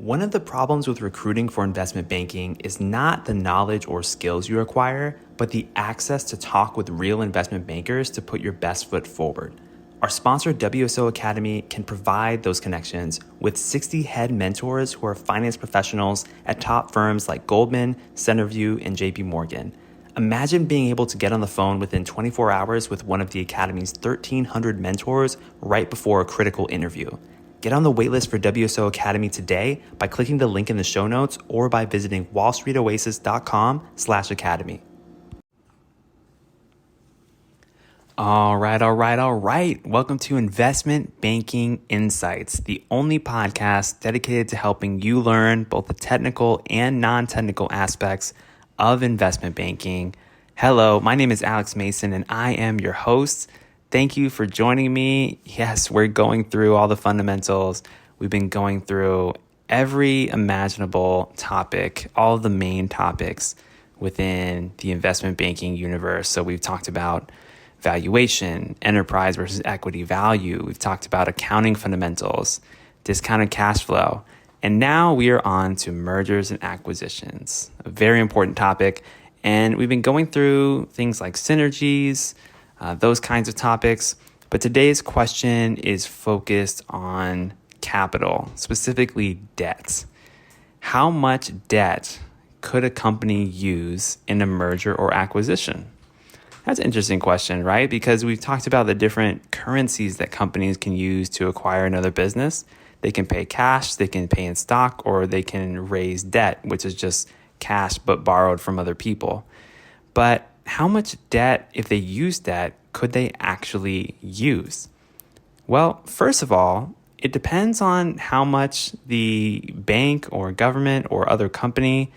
One of the problems with recruiting for investment banking is not the knowledge or skills you acquire, but the access to talk with real investment bankers to put your best foot forward. Our sponsor, WSO Academy, can provide those connections with 60 head mentors who are finance professionals at top firms like Goldman, Centerview, and JP Morgan. Imagine being able to get on the phone within 24 hours with one of the Academy's 1,300 mentors right before a critical interview. Get on the waitlist for WSO Academy today by clicking the link in the show notes or by visiting wallstreetoasis.com/academy. All right. Welcome to Investment Banking Insights, the only podcast dedicated to helping you learn both the technical and non-technical aspects of investment banking. Hello, my name is Alex Mason and I am your host. Thank you for joining me. Yes, we're going through all the fundamentals. We've been going through every imaginable topic, all of the main topics within the investment banking universe. So we've talked about valuation, enterprise versus equity value. We've talked about accounting fundamentals, discounted cash flow. And now we are on to mergers and acquisitions, a very important topic. And we've been going through things like synergies, those kinds of topics. But today's question is focused on capital, specifically debt. How much debt could a company use in a merger or acquisition? That's an interesting question, right? Because we've talked about the different currencies that companies can use to acquire another business. They can pay cash, they can pay in stock, or they can raise debt, which is just cash but borrowed from other people. But how much debt, if they use debt, could they actually use? Well, first of all, it depends on how much the bank or government or other company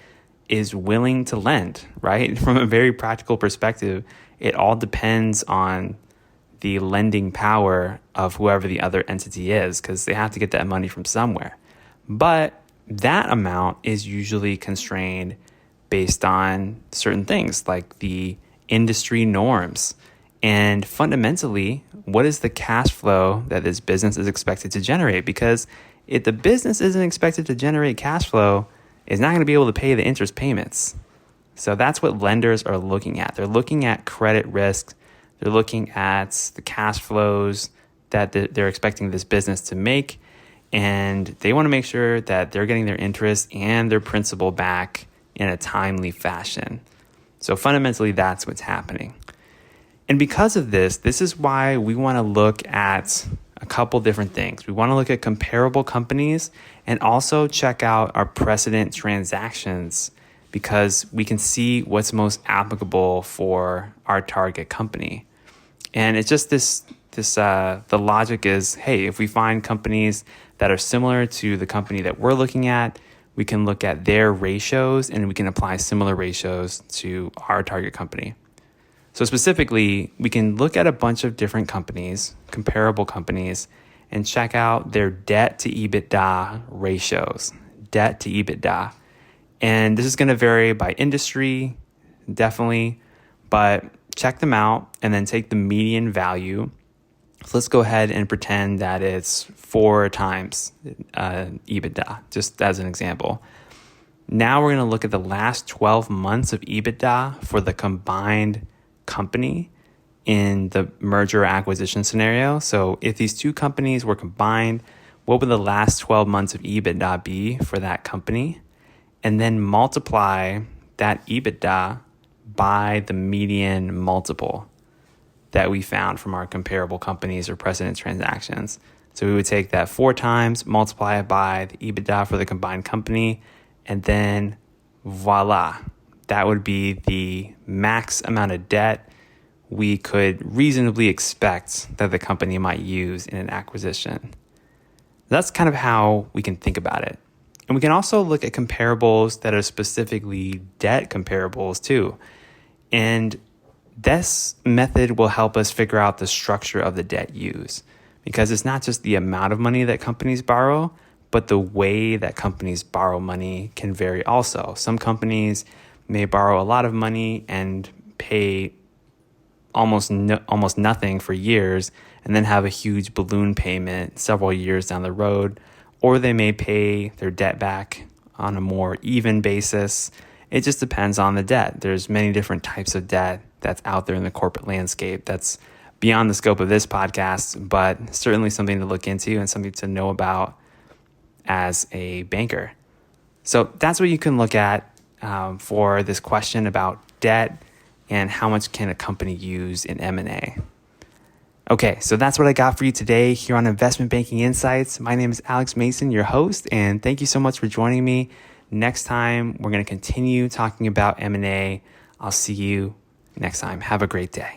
is willing to lend, right? From a very practical perspective, it all depends on the lending power of whoever the other entity is, because they have to get that money from somewhere. But that amount is usually constrained based on certain things like the industry norms. And fundamentally, what is the cash flow that this business is expected to generate? Because if the business isn't expected to generate cash flow, it's not going to be able to pay the interest payments. So that's what lenders are looking at. They're looking at credit risk. They're looking at the cash flows that they're expecting this business to make. And they want to make sure that they're getting their interest and their principal back in a timely fashion. So fundamentally, that's what's happening. And because of this is why we want to look at a couple different things. We want to look at comparable companies and also check out our precedent transactions, because we can see what's most applicable for our target company. And it's just the logic is, hey, if we find companies that are similar to the company that we're looking at, we can look at their ratios and we can apply similar ratios to our target company. So specifically, we can look at a bunch of different companies, comparable companies, and check out their debt to EBITDA ratios, debt to EBITDA. And this is going to vary by industry, definitely, but check them out and then take the median value. So let's go ahead and pretend that it's 4 times EBITDA, just as an example. Now we're going to look at the last 12 months of EBITDA for the combined company in the merger or acquisition scenario. So if these two companies were combined, what would the last 12 months of EBITDA be for that company? And then multiply that EBITDA by the median multiple that we found from our comparable companies or precedent transactions. So we would take that 4 times, multiply it by the EBITDA for the combined company, and then voila, that would be the max amount of debt we could reasonably expect that the company might use in an acquisition. That's kind of how we can think about it. And we can also look at comparables that are specifically debt comparables too. And this method will help us figure out the structure of the debt used, because it's not just the amount of money that companies borrow, but the way that companies borrow money can vary also. Some companies may borrow a lot of money and pay almost nothing for years and then have a huge balloon payment several years down the road. or they may pay their debt back on a more even basis. It just depends on the debt. There's many different types of debt that's out there in the corporate landscape. That's beyond the scope of this podcast, but certainly something to look into and something to know about as a banker. So that's what you can look at for this question about debt and how much can a company use in M&A. Okay, so that's what I got for you today here on Investment Banking Insights. My name is Alex Mason, your host, and thank you so much for joining me. Next time, we're going to continue talking about M&A. I'll see you next time. Have a great day.